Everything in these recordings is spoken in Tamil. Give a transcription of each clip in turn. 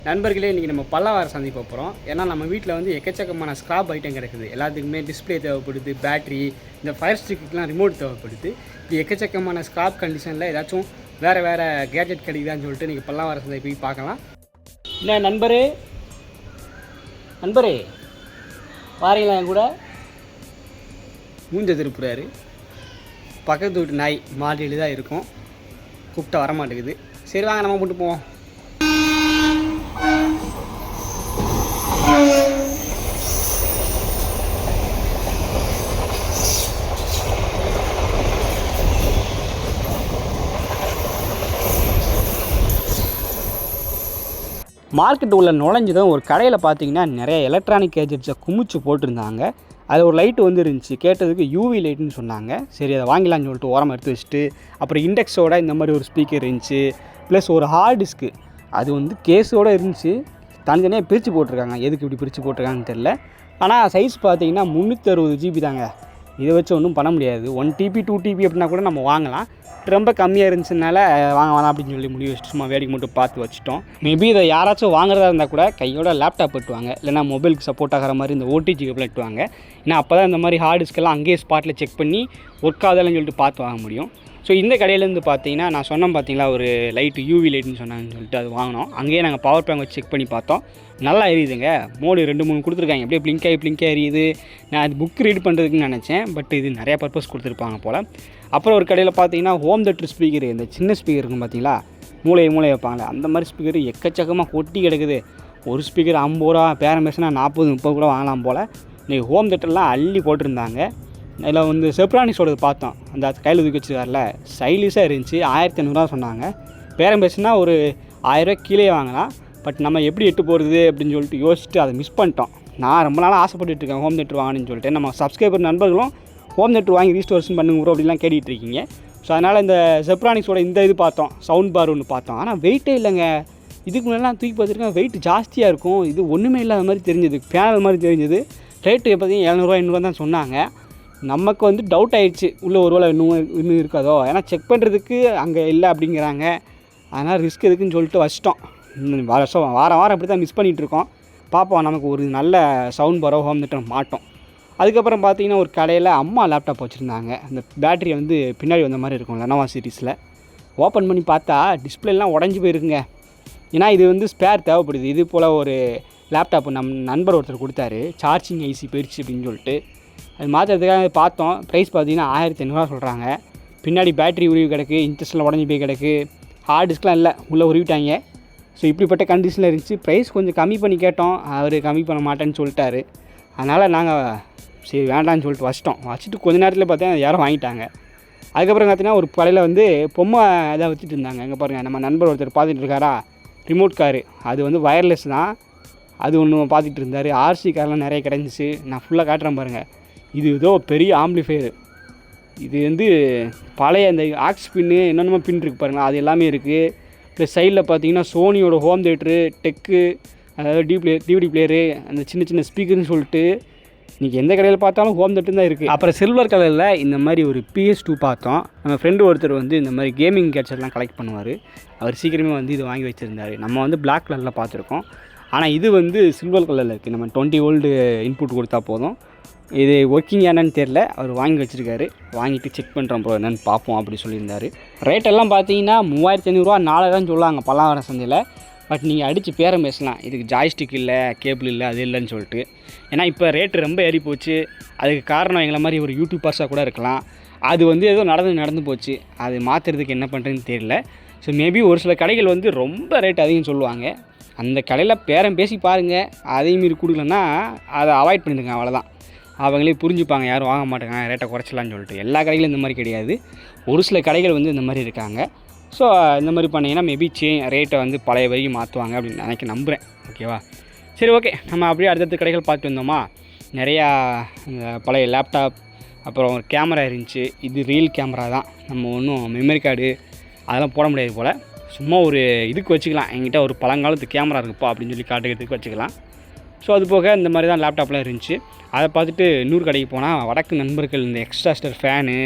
நண்பர்களே, இன்றைக்கி நம்ம பல்லவார சந்தை போகிறோம். ஏன்னா நம்ம வீட்டில் வந்து எக்கச்சக்கமான ஸ்க்ராப் ஐட்டம் கிடைக்குது. எல்லாத்துக்குமே டிஸ்பிளே தேவைப்படுது, பேட்ரி, இந்த ஃபயர் ஸ்டிக்குக்கெலாம் ரிமோட் தேவைப்படுது. இது எக்கச்சக்கமான ஸ்க்ராப் கண்டிஷனில் ஏதாச்சும் வேறு கேஜெட் கிடைக்குதான்னு சொல்லிட்டு இன்றைக்கி பல்லவார சந்தை போய் பார்க்கலாம். என்ன நண்பரே வாரீங்களா என் கூட? மூஞ்ச திருப்புறாரு. பக்கத்து வீட்டு நாய் மாடியில் தான் இருக்கும், கூப்பிட்டா வரமாட்டேங்குது. சரி வாங்க நம்ம போட்டு போவோம். மார்க்கெட்டு உள்ள நுழைஞ்சதும் ஒரு கடையில் பார்த்தீங்கன்னா நிறைய எலக்ட்ரானிக் கேஜெட்ஸை குமிச்சு போட்டிருந்தாங்க. அது ஒரு லைட்டு வந்து இருந்துச்சு. கேட்டதுக்கு யூவி லைட்டுன்னு சொன்னாங்க. சரி அதை வாங்கிலான்னு சொல்லிட்டு ஓரமாக எடுத்து வச்சுட்டு, அப்புறம் இண்டெக்ஸோட இந்த மாதிரி ஒரு ஸ்பீக்கர் இருந்துச்சு, ப்ளஸ் ஒரு ஹார்ட் டிஸ்க்கு அது வந்து கேஸோடு இருந்துச்சு. தனித்தனியாக பிரித்து போட்டிருக்காங்க. எதுக்கு இப்படி பிரித்து போட்டிருக்காங்கன்னு தெரில. ஆனால் சைஸ் பார்த்தீங்கன்னா 360 GB தாங்க. இதை வச்சு ஒன்றும் பண்ண முடியாது. 1 TB 2 TB அப்படின்னா கூட நம்ம வாங்கலாம். ரொம்ப கம்மியாக இருந்துச்சுனால வாங்க வேணாம் அப்படின்னு சொல்லி முடிவு வச்சுட்டு சும்மா வேடிக்கை மட்டும் பார்த்து வச்சுட்டோம். மேபி இதை யாராச்சும் வாங்குறதா இருந்தால் கூட கையோட லேப்டாப் எட்டுவாங்க, இல்லைனா மொபைலுக்கு சப்போர்ட் ஆகிற மாதிரி இந்த OTG கேபிள் எட்டுவாங்க. ஏன்னா அப்போ தான் இந்த மாதிரி ஹார்ட் டிஸ்கெல்லாம் அங்கேயே ஸ்பாட்டில் செக் பண்ணி ஒர்க் ஆகுதுன்னு சொல்லிட்டு பார்த்து வாங்க முடியும். ஸோ இந்த கடையிலேருந்து பார்த்தீங்கன்னா நான் சொன்னேன் பார்த்தீங்களா, ஒரு லைட்டு யூவி லைட்டுன்னு சொன்னாங்கன்னு சொல்லிட்டு அது வாங்கினோம். அங்கேயே நாங்கள் பவர் பேங்க் வச்சு செக் பண்ணி பார்த்தோம். நல்லா எரியுதுங்க. மோடு 2-3 கொடுத்துருக்காங்க. அப்படியே பிளிங்காக எரியுது. நான் அது புக் ரீட் பண்ணுறதுக்குன்னு நினச்சேன், பட் இது நிறையா பர்பஸ் கொடுத்துருப்பாங்க போல். அப்புறம் ஒரு கடையில் பார்த்தீங்கன்னா ஹோம் தேட்டர் ஸ்பீக்கர், இந்த சின்ன ஸ்பீக்கர் இருக்கும் பார்த்தீங்களா, மூளை வைப்பாங்களே அந்த மாதிரி ஸ்பீக்கர் எக்கச்சக்கமாக கொட்டி கிடக்குது. ஒரு ஸ்பீக்கர் 50 ரூபா, பேரம் பேசினா 40-30 கூட வாங்கலாம் போல். இன்றைக்கி ஹோம் தேட்டர்லாம் அள்ளி போட்டிருந்தாங்க. இதில் வந்து செப்ரானிக்ஸோடது பார்த்தோம். அந்த கையில் தூக்கி வச்சுருக்காருல, ஸ்டைலிஷாக இருந்துச்சு. 1500 சொன்னாங்க. பேரம் பேசினா ஒரு 1000 ரூபா கீழே வாங்கலாம். பட் நம்ம எப்படி எட்டு போகிறது அப்படின்னு சொல்லிட்டு யோசிச்சுட்டு அதை மிஸ் பண்ணிட்டோம். நான் ரொம்ப நாளாக ஆசைப்பட்டுட்டு இருக்கேன் ஹோம் தேட்டர் வாங்கணும்னு சொல்லிட்டு. நம்ம சப்ஸ்கிரைபர் நண்பர்களும் ஹோம் தேட்டர் வாங்கி ரீஸ்டோரேஷன் பண்ணுங்க ப்ரோ அப்படிலாம் கேட்டுட்டு இருக்கீங்க. ஸோ அதனால் இந்த செப்ரானிக்ஸோட இந்த இது பார்த்தோம், சவுண்ட் பார் ஒன்று பார்த்தோம். ஆனால் வெயிட்டே இல்லைங்க. இதுக்கு முன்னெல்லாம் தூக்கி பார்த்துருக்கேன், வெயிட் ஜாஸ்தியாக இருக்கும். இது ஒன்றுமே இல்லாத மாதிரி தெரிஞ்சது, பேனல் மாதிரி தெரிஞ்சது. ரேட்டு பார்த்தீங்கன்னா 700 800 தான் சொன்னாங்க. நமக்கு வந்து டவுட் ஆகிடுச்சு, உள்ளே ஒரு வேளை இன்னும் இருக்காதோ. ஏன்னா செக் பண்ணுறதுக்கு அங்கே இல்லை அப்படிங்கிறாங்க. அதனால் ரிஸ்க் எதுக்குன்னு சொல்லிட்டு வச்சிட்டோம். வாரம் அப்படி தான் மிஸ் பண்ணிகிட்ருக்கோம். பார்ப்போம், நமக்கு ஒரு நல்ல சவுண்ட் பாரோ ஹோம் தேட்டர் மாட்டோம். அதுக்கப்புறம் பார்த்தீங்கன்னா ஒரு கடையில் அம்மா லேப்டாப் வச்சுருந்தாங்க. அந்த பேட்டரி வந்து பின்னாடி வந்த மாதிரி இருக்கும் லெனோவா சீரிஸில். ஓப்பன் பண்ணி பார்த்தா டிஸ்பிளேலாம் உடஞ்சி போயிருக்குங்க. ஏன்னா இது வந்து ஸ்பேர் தேவைப்படுது. இது போல் ஒரு லேப்டாப் நண்பர் ஒருத்தர் கொடுத்தாரு, சார்ஜிங் ஐசி போயிடுச்சு அப்படின்னு சொல்லிட்டு. அது மாற்றுறதுக்காக பார்த்தோம். ப்ரைஸ் பார்த்தீங்கன்னா 1500 சொல்கிறாங்க. பின்னாடி பேட்டரி உருவி கிடக்கு, இன்ட்ரெஸ்ட்லாம் உடஞ்சி போய் கிடக்கு, ஹார்ட் டிஸ்க்லாம் இல்லை, உள்ளே உருவிட்டாங்க. ஸோ இப்படிப்பட்ட கண்டிஷனில் இருந்துச்சு. ப்ரைஸ் கொஞ்சம் கம்மி பண்ணி கேட்டோம், அவர் கம்மி பண்ண மாட்டேன்னு சொல்லிட்டாரு. அதனால் நாங்கள் சரி வேண்டான்னு சொல்லிட்டு வச்சுட்டு கொஞ்ச நேரத்தில் பார்த்தீங்கன்னா யாரும் வாங்கிட்டாங்க. அதுக்கப்புறம் பார்த்தீங்கன்னா ஒரு கடையில் வந்து பொம்மை இதாக வச்சுட்டு இருந்தாங்க. எங்கே பாருங்கள், நம்ம நண்பர் ஒருத்தர் பார்த்துட்டு இருக்காரா, ரிமோட் காரு, அது வந்து வயர்லெஸ் தான். அது ஒன்று பார்த்துட்டு இருந்தார். RC கார்லாம் நிறைய கிடந்துச்சு. நான் ஃபுல்லாக காட்டுறேன் பாருங்கள். இது ஏதோ பெரிய ஆம்பிளிஃபையரு. இது வந்து பழைய அந்த ஆக்ஸ் பின்னு என்னென்னமோ பின் இருக்குது பாருங்கள், அது எல்லாமே இருக்குது. ப்ளஸ் சைடில் பார்த்தீங்கன்னா சோனியோட ஹோம் தேட்ரு, டெக்கு, அதாவது டிவிடி பிளேயரு, அந்த சின்ன ஸ்பீக்கர்னு சொல்லிட்டு இன்றைக்கி எந்த கடையில் பார்த்தாலும் ஹோம் தேட்டர் தான் இருக்குது. அப்புறம் சில்வர் கலரில் இந்த மாதிரி ஒரு PS2 பார்த்தோம். நம்ம ஃப்ரெண்டு ஒருத்தர் வந்து இந்த மாதிரி கேமிங் கேட்செட்லாம் கலெக்ட் பண்ணுவார். அவர் சீக்கிரமே வந்து இது வாங்கி வச்சுருந்தார். நம்ம வந்து பிளாக் கலரில் பார்த்துருக்கோம். ஆனால் இது வந்து சில்வர் கலரில் இருக்குது. நம்ம 20 வோல்ட் இன்புட் கொடுத்தா போதும். இது ஒர்க்கிங் என்னன்னு தெரில, அவர் வாங்கி வச்சுருக்காரு. வாங்கிட்டு செக் பண்ணுறோம் ப்ரோ என்னென்னு பார்ப்போம் அப்படி சொல்லியிருந்தார். ரேட்டெல்லாம் பார்த்தீங்கன்னா 3500 4000 சொல்லுவாங்க பல்லாவரம் சந்தையில். பட் நீங்கள் அடித்து பேரம் பேசலாம், இதுக்கு ஜாய்ஸ்டிக் இல்லை, கேபிள் இல்லை, அது இல்லைன்னு சொல்லிட்டு. ஏன்னா இப்போ ரேட்டு ரொம்ப ஏறி போச்சு. அதுக்கு காரணம் எங்களை மாதிரி ஒரு யூடியூபர்ஸாக கூட இருக்கலாம். அது வந்து ஏதோ நடந்து போச்சு. அது மாற்றுறதுக்கு என்ன பண்ணுறதுன்னு தெரியல. ஸோ மேபி ஒரு சில கடைகள் வந்து ரொம்ப ரேட் அதிகம் சொல்லுவாங்க. அந்த கடையில் பேரம் பேசி பாருங்கள். அதையும் மீறி கொடுக்கலன்னா அதை அவாய்ட் பண்ணிடுங்க, அவ்வளோதான். அவங்களே புரிஞ்சுப்பாங்க, யாரும் வாங்க மாட்டாங்க, ரேட்டை குறைச்சலான்னு சொல்லிட்டு. எல்லா கடைகளும் இந்த மாதிரி கிடையாது, ஒரு சில கடைகள் வந்து இந்த மாதிரி இருக்காங்க. ஸோ இந்த மாதிரி பண்ணிங்கன்னா மேபி ரேட்டை வந்து பழைய வரைக்கும் மாற்றுவாங்க அப்படின்னு நம்புகிறேன். ஓகேவா? சரி, ஓகே. நம்ம அப்படியே அடுத்தடுத்த கடைகள் பார்த்து வந்தோமா, நிறையா பழைய லேப்டாப், அப்புறம் ஒரு கேமரா இருந்துச்சு. இது ரியல் கேமரா தான், நம்ம ஒன்றும் மெமரி கார்டு அதெல்லாம் போட முடியாது போல். சும்மா ஒரு இதுக்கு வச்சுக்கலாம், என்கிட்ட ஒரு பழங்காலத்து கேமரா இருக்குப்பா அப்படின்னு சொல்லி காட்டுக்கிறதுக்கு வச்சுக்கலாம். ஸோ அது போக இந்த மாதிரி தான் லேப்டாப்லாம் இருந்துச்சு. அதை பார்த்துட்டு இன்னொரு கடைக்கு போனால் வடக்கு நண்பர்கள் இந்த எக்ஸ்ட்ராஸ்டர் ஃபேனு,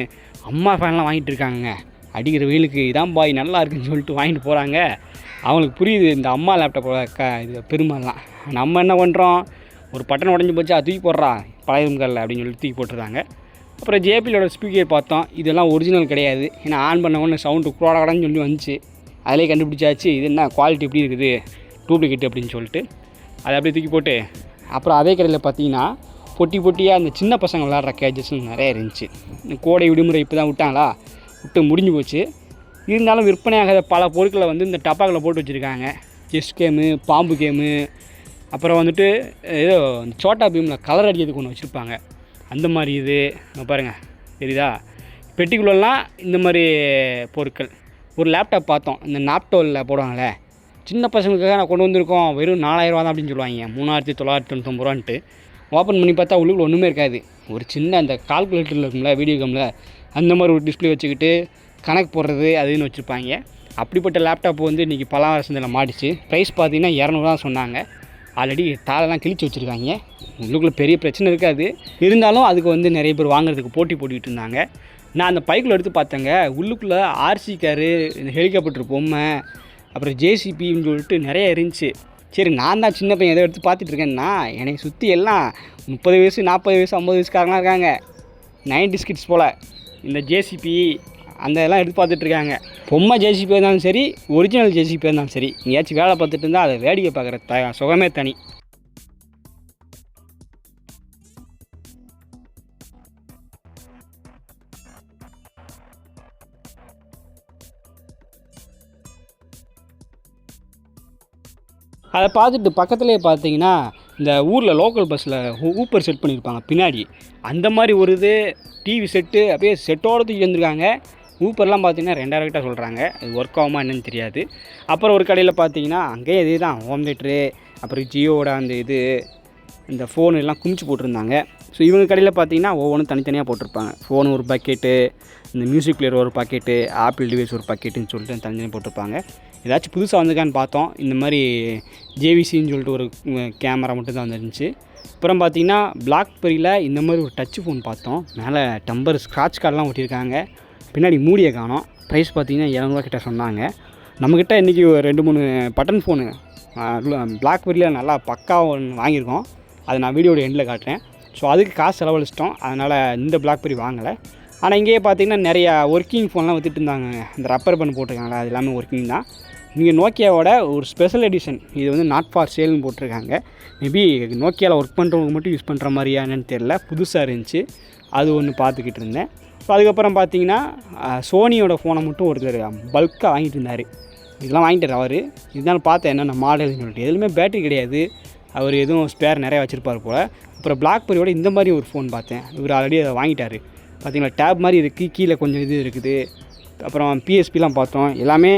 அம்மா ஃபேன்லாம் வாங்கிட்டு இருக்காங்க. அடிக்கிற வெயிலுக்கு இதான் பாய் நல்லா இருக்குன்னு சொல்லிட்டு வாங்கிட்டு போகிறாங்க. அவங்களுக்கு புரியுது இந்த அம்மா லேப்டாப்போட இது பெருமைலாம். நம்ம என்ன பண்ணுறோம், ஒரு பட்டன் உடஞ்சி போச்சு அது தூக்கி போடுறா பழைய முகல்ல அப்படின்னு சொல்லி தூக்கி போட்டுருந்தாங்க. அப்புறம் ஜேபிலோட ஸ்பீக்கர் பார்த்தோம், இதெல்லாம் ஒரிஜினல் கிடையாது. ஏன்னா ஆன் பண்ண உடனே சவுண்டு குடாகடான்னு சொல்லி வந்துச்சு. அதிலே கண்டுபிடிச்சாச்சு இது என்ன குவாலிட்டி எப்படி இருக்குது, டூப்ளிகேட் அப்படின்னு சொல்லிட்டு அதை அப்படியே தூக்கி போட்டு, அப்புறம் அதே கடையில் பார்த்தீங்கன்னா பொட்டியாக அந்த சின்ன பசங்க விளாட்ற கேஜஸ்ன்னு நிறைய இருந்துச்சு. இந்த கோடை விடுமுறை இப்போ தான் விட்டாங்களா, விட்டு முடிஞ்சு போச்சு. இருந்தாலும் விற்பனையாகாத பல பொருட்களை வந்து இந்த டப்பாக்களை போட்டு வச்சுருக்காங்க. செஸ் கேமு, பாம்பு கேமு, அப்புறம் வந்துட்டு ஏதோ சோட்டா பீமில் கலர் அடிக்கிறதுக்கு ஒன்று வச்சுருப்பாங்க. அந்த மாதிரி இது பாருங்கள் தெரியுதா, பெட்டிக்குள்ளெல்லாம் இந்த மாதிரி பொருட்கள். ஒரு லேப்டாப் பார்த்தோம், இந்த நாப்டோவில் போடுவாங்களே, சின்ன பசங்களுக்காக நான் கொண்டு வந்திருக்கோம், வெறும் 4000 தான் அப்படின்னு சொல்லுவாங்க. 3999 ரூபான்ட்டு ஓப்பன் பண்ணி பார்த்தா உள்ளுக்குள்ள ஒன்றுமே இருக்காது. ஒரு சின்ன அந்த கால்குலேட்டரில் இருக்கும்ல வீடியோ கேமில், அந்த மாதிரி ஒரு டிஸ்பிளே வச்சுக்கிட்டு கணக்கு போடுறது அதுன்னு வச்சுருப்பாங்க. அப்படிப்பட்ட லேப்டாப் வந்து இன்றைக்கி பலாவர சந்தையில் மாட்டிச்சு. ப்ரைஸ் பார்த்தீங்கன்னா 200 தான் சொன்னாங்க. ஆல்ரெடி தாளெல்லாம் கிழிச்சு வச்சுருக்காங்க. உள்ளுக்குள்ளே பெரிய பிரச்சனை இருக்காது, இருந்தாலும் அதுக்கு வந்து நிறைய பேர் வாங்குறதுக்கு போட்டிக்கிட்டு இருந்தாங்க. நான் அந்த பைக்கில் எடுத்து பார்த்தேங்க, உள்ளுக்குள்ளே ஆர்சி காரு, இந்த ஹெலிகாப்டர் பொம்மை, அப்புறம் ஜேசிபின்னு சொல்லிட்டு நிறைய இருந்துச்சு. சரி நான் தான் சின்ன பையன் எதை எடுத்து பார்த்துட்ருக்கேன்னா, என்னை சுற்றி எல்லாம் 30 வயசு 40 வயசு 50 வயசுக்காரங்களாம் இருக்காங்க. 90s கிட்ஸ் போல் இந்த ஜேசிபி அந்த இதெல்லாம் எடுத்து பார்த்துட்ருக்காங்க. பொம்மை ஜேசிபி இருந்தாலும் சரி, ஒரிஜினல் ஜேசிபி இருந்தாலும் சரி, எங்கேயாச்சும் வேலை பார்த்துட்டு இருந்தால் அதை வேடிக்கை பார்க்குற சுகமே தனி. அதை பார்த்துட்டு பக்கத்துலேயே பார்த்தீங்கன்னா இந்த ஊரில் லோக்கல் பஸ்ஸில் ஊப்பர் செட் பண்ணியிருப்பாங்க பின்னாடி, அந்த மாதிரி ஒரு இது டிவி செட்டு அப்படியே செட்டோடு தூக்கி வந்திருக்காங்க. ஊப்பர்லாம் பார்த்தீங்கன்னா 2000 கிட்ட சொல்கிறாங்க. அது ஒர்க் ஆகுமா என்னன்னு தெரியாது. அப்புறம் ஒரு கடையில் பார்த்தீங்கன்னா அங்கேயே இதே தான் ஹோம் தேட்ரு, அப்புறம் ஜியோவோட அந்த இது இந்த ஃபோனு எல்லாம் குமிச்சு போட்டிருந்தாங்க. ஸோ இவங்க கடையில் பார்த்தீங்கன்னா ஒவ்வொன்றும் தனித்தனியாக போட்டிருப்பாங்க. ஃபோனு ஒரு பக்கெட்டு, இந்த மியூசிக் பிளேயர் ஒரு பாக்கெட்டு, ஆப்பிள் டிவைஸ் ஒரு பாக்கெட்டுன்னு சொல்லிட்டு தனித்தனியாக போட்டிருப்பாங்க. ஏதாச்சும் புதுசாக வந்திருக்கான்னு பார்த்தோம். இந்த மாதிரி ஜேவிசின்னு சொல்லிட்டு ஒரு கேமரா மட்டும் தான் வந்துருந்துச்சு. அப்புறம் பார்த்தீங்கன்னா பிளாக்பெரியில் இந்த மாதிரி ஒரு டச் ஃபோன் பார்த்தோம். மேலே டம்பர் ஸ்க்ராட்ச் கார்டெலாம் ஒட்டியிருக்காங்க. பின்னாடி மூடியை காணோம். ப்ரைஸ் பார்த்தீங்கன்னா 200 கிட்ட சொன்னாங்க. நம்மக்கிட்ட இன்றைக்கி 2-3 பட்டன் ஃபோனு பிளாக்பெரியில் நல்லா பக்காவாக ஒன்று வாங்கியிருக்கோம். அதை நான் வீடியோட எண்டில் காட்டுறேன். ஸோ அதுக்கு காசு செலவழிச்சிட்டோம், அதனால் இந்த பிளாக்பெரி வாங்கலை. ஆனால் இங்கேயே பார்த்தீங்கன்னா நிறையா ஒர்க்கிங் ஃபோன்லாம் விற்றுட்டு இருந்தாங்க. இந்த ரப்பர் பண்ண போட்டிருக்காங்களா, அது எல்லாமே ஒர்க்கிங் தான். இங்கே நோக்கியாவோட ஒரு ஸ்பெஷல் எடிஷன், இது வந்து நாட் ஃபார் சேல்னு போட்டிருக்காங்க. மேபி நோக்கியாவில் ஒர்க் பண்ணுறவங்க மட்டும் யூஸ் பண்ணுற மாதிரியா என்னன்னு தெரில, புதுசாக இருந்துச்சு. அது ஒன்று பார்த்துக்கிட்டு இருந்தேன். ஸோ அதுக்கப்புறம் பார்த்தீங்கன்னா சோனியோட ஃபோனை மட்டும் ஒருத்தர் பல்காக வாங்கிட்டு இருந்தார். இதெல்லாம் வாங்கிட்டார் அவர். இதனால் பார்த்தேன் என்னென்ன மாடல்னு சொல்லிட்டு, எதுவுமே பேட்டரி கிடையாது. அவர் எதுவும் ஸ்பேர் நிறையா வச்சுருப்பார் போல். அப்புறம் பிளாக்பெரியோட இந்த மாதிரி ஒரு ஃபோன் பார்த்தேன். இவர் ஆல்ரெடி அதை வாங்கிட்டார். பார்த்திங்களா, டேப் மாதிரி இருக்குது, கீழே கொஞ்சம் இது இருக்குது. அப்புறம் பிஎஸ்பிலாம் பார்த்தோம், எல்லாமே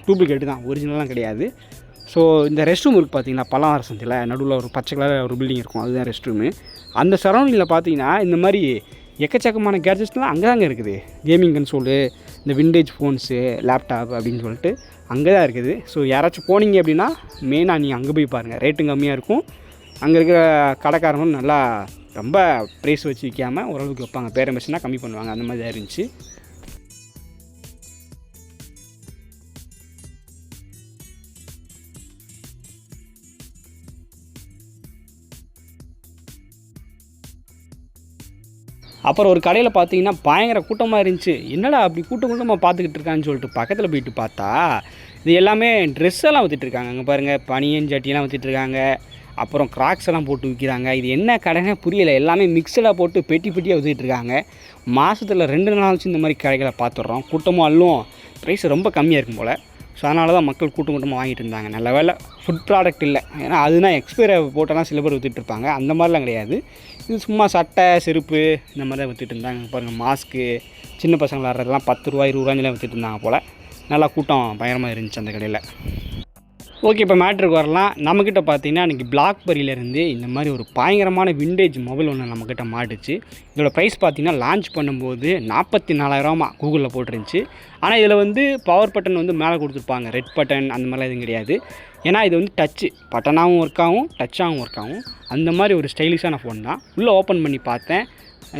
டூப்ளிகேட்டு தான், ஒரிஜினல்லாம் கிடையாது. ஸோ இந்த ரெஸ்ட் ரூம் இருக்குது பார்த்தீங்களா, பலாவர சந்தையில் நடுவில் ஒரு பச்சை கலர் ஒரு பில்டிங் இருக்கும், அதுதான் ரெஸ்ட் ரூமு. அந்த சரௌண்டிங்கில் பார்த்தீங்கன்னா இந்த மாதிரி எக்கச்சக்கமான கேட்ஜெட்ஸ்லாம் அங்கே தாங்க இருக்குது. கேமிங் கன்சோலு, இந்த விண்டேஜ் ஃபோன்ஸு, லேப்டாப் அப்படின்னு சொல்லிட்டு அங்கே தான் இருக்குது. ஸோ யாராச்சும் போனீங்க அப்படின்னா மெயினாக நீங்கள் அங்கே போய் பாருங்கள், ரேட்டும் கம்மியாக இருக்கும். அங்கே இருக்கிற கடைக்காரங்களும் நல்லா ரொம்ப ப்ரைஸ் வச்சு விற்காமல் ஓரளவுக்கு வைப்பாங்க, பேரம் பேசினா கம்மி பண்ணுவாங்க, அந்த மாதிரி தான் இருந்துச்சு. அப்புறம் ஒரு கடையில் பார்த்தீங்கன்னா பயங்கர கூட்டமாக இருந்துச்சு. என்னடா அப்படி கூட்டமாக பார்த்துக்கிட்டு இருக்கான்னு சொல்லிட்டு பக்கத்தில் போயிட்டு பார்த்தா இது எல்லாமே ட்ரெஸ் எல்லாம் விற்றுட்ருக்காங்க. அங்கே பாருங்கள், பனியன் ஜட்டியெல்லாம் விற்றுட்ருக்காங்க. அப்புறம் கிராக்ஸ் எல்லாம் போட்டு விற்கிறாங்க. இது என்ன கடைனே புரியலை, எல்லாமே மிக்சடாக போட்டு பெட்டியாக விற்றுட்ருக்காங்க. மாதத்தில் 2 நாளாச்சும் இந்த மாதிரி கடைகளை பார்த்துட்றோம். கூட்டமும் அள்ளும், ப்ரைஸ் ரொம்ப கம்மியாக இருக்கும் போல். ஸோ அதனால தான் மக்கள் கூட்டமாக வாங்கிட்டு இருந்தாங்க. நல்ல வேலை ஃபுட் ப்ராடக்ட் இல்லை, ஏன்னா அதுனா எக்ஸ்பைரி போட்டெல்லாம் சில பேர் விற்றுட்ருப்பாங்க. அந்த மாதிரிலாம் கிடையாது. இது சும்மா சட்டை, செருப்பு இந்த மாதிரி தான் விற்றுட்டு இருந்தாங்க. பாருங்கள், மாஸ்க்கு, சின்ன பசங்க விளாட்றதுலாம் 10 ரூபா 20 ரூபாய்லாம் விற்றுட்டு இருந்தாங்க போல். நல்லா கூட்டம் பயங்கரமாக இருந்துச்சு அந்த கடையில். ஓகே, இப்போ மேட்ருக்கு வரலாம். நம்மக்கிட்ட பார்த்தீங்கன்னா இன்றைக்கி பிளாக்பெரியிலேருந்து இந்த மாதிரி ஒரு பயங்கரமான விண்டேஜ் மொபைல் ஒன்று நம்மக்கிட்ட மாட்டுச்சு. இதோட ப்ரைஸ் பார்த்தீங்கன்னா லான்ச் பண்ணும்போது 44,000 கூகுளில் போட்டுருந்துச்சு. ஆனால் இதில் வந்து பவர் பட்டன் வந்து மேலே கொடுத்துருப்பாங்க, ரெட் பட்டன் அந்த மாதிரிலாம் எதுவும் கிடையாது. ஏன்னா இது வந்து டச்சு பட்டனாகவும் ஒர்க் ஆகும், டச்சாகவும் ஒர்க் ஆகும். அந்த மாதிரி ஒரு ஸ்டைலிஷான ஃபோன் தான். உள்ளே ஓப்பன் பண்ணி பார்த்தேன்,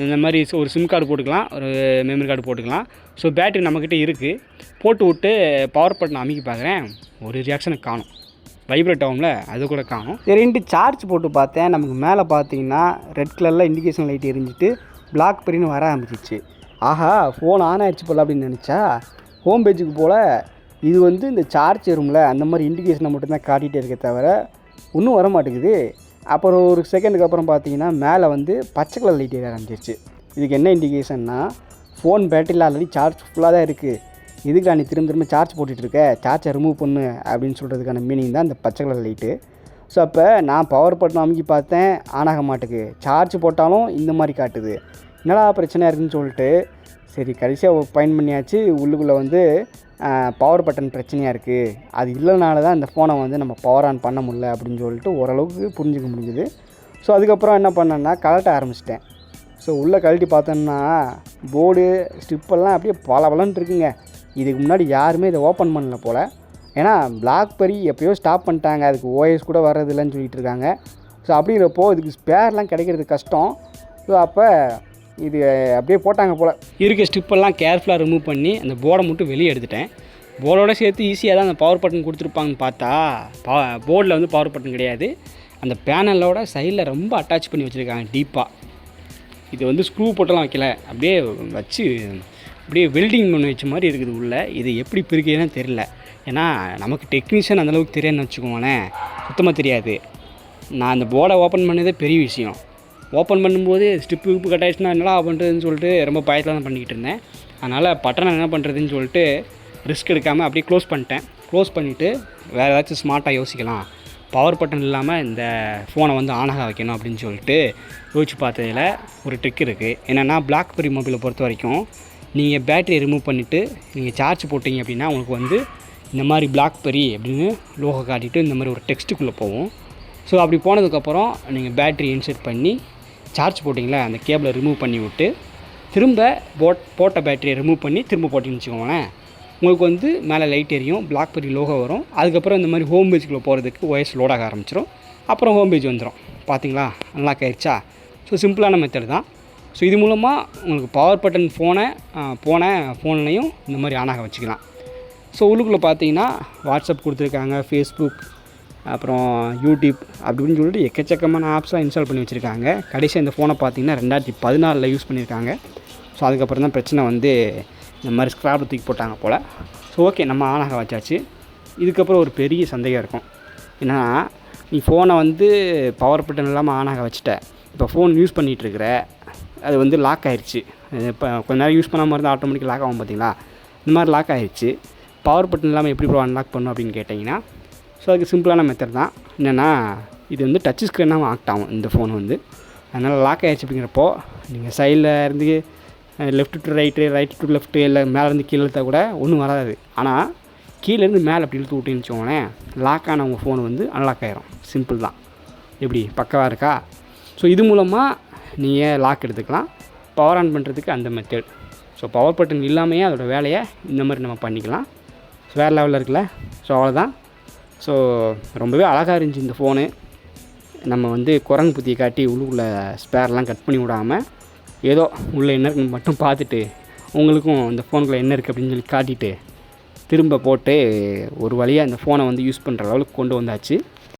இந்த மாதிரி ஒரு சிம் கார்டு போட்டுக்கலாம், ஒரு மெமரி கார்டு போட்டுக்கலாம். ஸோ பேட்டரி நம்மக்கிட்ட இருக்குது. போட்டு விட்டு பவர் பட்டன் அமைக்க பார்க்குறேன், ஒரு ரியாக்ஷனுக்கு காணும். வைப்ரேட் ஆகும்ல, அது கூட காணும். சரின்ட்டு சார்ஜ் போட்டு பார்த்தேன். நமக்கு மேலே பார்த்தீங்கன்னா ரெட் கலரில் இண்டிகேஷன் லைட் எரிஞ்சிட்டு BlackBerryன்னு வர ஆரம்பிச்சிச்சு. ஆஹா, ஃபோன் ஆன் ஆகிடுச்சு போல் அப்படின்னு நினச்சா, ஹோம் பேஜுக்கு போல் இது வந்து இந்த சார்ஜ் வரும்ல அந்த மாதிரி இண்டிகேஷனை மட்டும்தான் காட்டிகிட்டே இருக்க தவிர ஒன்றும் வர மாட்டேங்குது. அப்புறம் ஒரு செகண்டுக்கு அப்புறம் பார்த்தீங்கன்னா மேலே வந்து பச்சை கலர் லைட் எரிய ஆரம்பிச்சிருச்சு. இதுக்கு என்ன இண்டிகேஷன்னா, ஃபோன் பேட்டரியில் ஆல்ரெடி சார்ஜ் ஃபுல்லாக தான் இருக்குது, இதுக்கு நீ திரும்ப சார்ஜ் போட்டுட்ருக்க, சார்ஜை ரிமூவ் பண்ணு அப்படின்னு சொல்கிறதுக்கான மீனிங் தான் இந்த பச்சை கலர் லைட்டு. ஸோ அப்போ நான் பவர் பட்டன் அமைக்கி பார்த்தேன், ஆன் ஆக மாட்டேங்குது. சார்ஜ் போட்டாலும் இந்த மாதிரி காட்டுது. என்னடா பிரச்சனையாக இருக்குதுன்னு சொல்லிட்டு சரி கடைசியாக பயன் பண்ணியாச்சு. உள்ளுக்குள்ளே வந்து பவர் பட்டன் பிரச்சனையாக இருக்குது, அது இல்லைனால தான் இந்த ஃபோனை வந்து நம்ம பவர் ஆன் பண்ண முடியல அப்படின்னு சொல்லிட்டு ஓரளவுக்கு புரிஞ்சிக்க முடிஞ்சுது. ஸோ அதுக்கப்புறம் என்ன பண்ணேன்னா கழட்ட ஆரம்பிச்சிட்டேன். ஸோ உள்ளே கழட்டி பார்த்தோன்னா போர்டு ஸ்ட்ரிப்பெல்லாம் அப்படியே பலன்னு இருக்குங்க. இதுக்கு முன்னாடி யாருமே இதை ஓப்பன் பண்ணல போல். ஏன்னா BlackBerry எப்போயோ ஸ்டாப் பண்ணிட்டாங்க, அதுக்கு ஓஎஸ் கூட வர்றதில்லைன்னு சொல்லிட்டு இருக்காங்க. ஸோ அப்படிங்கிறப்போ இதுக்கு ஸ்பேர்லாம் கிடைக்கிறது கஷ்டம். ஸோ அப்போ இது அப்படியே போட்டாங்க போல். இருக்க ஸ்ட்ரிப்பெல்லாம் கேர்ஃபுல்லாக ரிமூவ் பண்ணி அந்த போர்டை மட்டும் வெளியே எடுத்துட்டேன். போர்டோட சேர்த்து ஈஸியாக தான் அந்த பவர் பட்டன் கொடுத்துருப்பாங்கன்னு பார்த்தா போர்டில் வந்து பவர் பட்டன் கிடையாது. அந்த பேனலோட சைடில் ரொம்ப அட்டாச் பண்ணி வச்சுருக்காங்க டீப்பாக. இது வந்து ஸ்க்ரூ போட்டெல்லாம் வைக்கல, அப்படியே வச்சு அப்படியே வெல்டிங் பண்ணி வச்ச மாதிரி இருக்குது உள்ளே. இது எப்படி பிரிக்கிறதுன்னு தெரில. ஏன்னா நமக்கு டெக்னீஷியன் அந்தளவுக்கு தெரியாதுன்னு வச்சுக்கோங்களேன், சுத்தமாக தெரியாது. நான் அந்த போர்டை ஓப்பன் பண்ணதே பெரிய விஷயம். ஓப்பன் பண்ணும்போது ஸ்டிப்பு கட் ஆகிடுச்சுன்னா என்னடா பண்ணுறதுன்னு சொல்லிட்டு ரொம்ப பயத்தில் தான் பண்ணிக்கிட்டு இருந்தேன். அதனால் பட்டனை என்ன பண்ணுறதுன்னு சொல்லிட்டு ரிஸ்க் எடுக்காமல் அப்படியே க்ளோஸ் பண்ணிட்டேன். க்ளோஸ் பண்ணிவிட்டு வேறு ஏதாச்சும் ஸ்மார்ட்டாக யோசிக்கலாம், பவர் பட்டன் இல்லாமல் இந்த ஃபோனை வந்து ஆனாக வைக்கணும் அப்படின்னு சொல்லிட்டு யோசிச்சு பார்த்ததில் ஒரு ட்ரிக் இருக்குது. என்னென்னா BlackBerry மொபைலை பொறுத்த வரைக்கும் நீங்கள் பேட்டரியை ரிமூவ் பண்ணிவிட்டு நீங்கள் சார்ஜ் போட்டிங்க அப்படின்னா உங்களுக்கு வந்து இந்த மாதிரி BlackBerry அப்படின்னு லோகோ காட்டிட்டு இந்த மாதிரி ஒரு டெக்ஸ்ட்டுக்குள்ளே போகும். ஸோ அப்படி போனதுக்கப்புறம் நீங்கள் பேட்டரி இன்செர்ட் பண்ணி சார்ஜ் போட்டிங்களா, அந்த கேபிளை ரிமூவ் பண்ணி விட்டு திரும்ப போட்ட பேட்டரியை ரிமூவ் பண்ணி திரும்ப போட்டிங்கன்னு வச்சுக்கோங்களேன், உங்களுக்கு வந்து மேலே லைட் எரியும், BlackBerry லோகோ வரும். அதுக்கப்புறம் இந்த மாதிரி ஹோம் பேஜுக்குள்ளே போகிறதுக்கு ஓஎஸ் லோடாக ஆரம்பிச்சிடும். அப்புறம் ஹோம் பேஜ் வந்துடும். பார்த்தீங்களா, அன்லாக் ஆயிடுச்சா? ஸோ சிம்பிளான மெத்தட் தான். ஸோ இது மூலமாக உங்களுக்கு பவர் பட்டன் போன ஃபோன்லையும் இந்த மாதிரி ஆனாக வச்சுக்கலாம். ஸோ உள்ளுக்குள்ளே பார்த்தீங்கன்னா வாட்ஸ்அப் கொடுத்துருக்காங்க, ஃபேஸ்புக், அப்புறம் யூடியூப் அப்படின்னு சொல்லிட்டு எக்கச்சக்கமான ஆப்ஸ்லாம் இன்ஸ்டால் பண்ணி வச்சுருக்காங்க. கடைசியாக இந்த ஃபோனை பார்த்தீங்கன்னா 2014 யூஸ் பண்ணியிருக்காங்க. ஸோ அதுக்கப்புறம் தான் பிரச்சனை வந்து இந்த மாதிரி ஸ்க்ராப்பில் தூக்கி போட்டாங்க போல். ஸோ ஓகே, நம்ம ஆனாக வச்சாச்சு. இதுக்கப்புறம் ஒரு பெரிய சந்தேகம் இருக்கும். ஏன்னா நீ ஃபோனை வந்து பவர் பட்டன் இல்லாமல் ஆனாக வச்சுட்ட, இப்போ ஃபோன் யூஸ் பண்ணிகிட்ருக்கிற, அது வந்து லாக் ஆகிடுச்சு. இப்போ கொஞ்ச நேரம் யூஸ் பண்ணாமல் இருந்தால் ஆட்டோமேட்டிக் லாக் ஆகும் பார்த்தீங்களா, இந்த மாதிரி லாக் ஆகிடுச்சு. பவர் பட்டன் இல்லாமல் எப்படி ப்ரோ அன்லாக் பண்ணணும் அப்படின்னு கேட்டிங்கன்னா, ஸோ அதுக்கு சிம்பிளான மெத்தட் தான். என்னென்னா இது வந்து டச் ஸ்க்ரீனாக ஆக்ட் ஆகும் இந்த ஃபோன் வந்து. அதனால் லாக் ஆகிடுச்சு அப்படிங்கிறப்போ நீங்கள் சைடில் இருந்து left to right, right to left, இல்லை மேலேருந்து கீழே இழுத்தா கூட ஒன்றும் வராது. ஆனால் கீழேருந்து மேலே அப்படி இழுத்து விட்டுன்னு வச்சுக்கோங்களேன், லாக் ஆன உங்கள் ஃபோன் வந்து அன்லாக் ஆகிரும். சிம்பிள் தான். எப்படி பக்கவாக இருக்கா? ஸோ இது மூலமாக நீங்கள் லாக் எடுத்துக்கலாம். பவர் ஆன் பண்ணுறதுக்கு அந்த மெத்தட். ஸோ பவர் பட்டன் இல்லாமையே அதோடய வேலையை இந்த மாதிரி நம்ம பண்ணிக்கலாம். ஸோ வேறு லெவலில் இருக்குல்ல. ஸோ அவ்வளோதான். ஸோ ரொம்பவே அழகாக இருந்துச்சு இந்த ஃபோனு. நம்ம வந்து குரங்கு புத்தியை காட்டி உள்ளுக்குள்ளே ஸ்பேர்லாம் கட் பண்ணி விடாமல் ஏதோ உள்ளே என்ன இருக்குன்னு மட்டும் பார்த்துட்டு உங்களுக்கும் இந்த ஃபோனுக்குள்ளே என்ன இருக்குது அப்படின்னு சொல்லி காட்டிட்டு திரும்ப போட்டு ஒரு வழியாக இந்த ஃபோனை வந்து யூஸ் பண்ணுற அளவுக்கு கொண்டு வந்தாச்சு.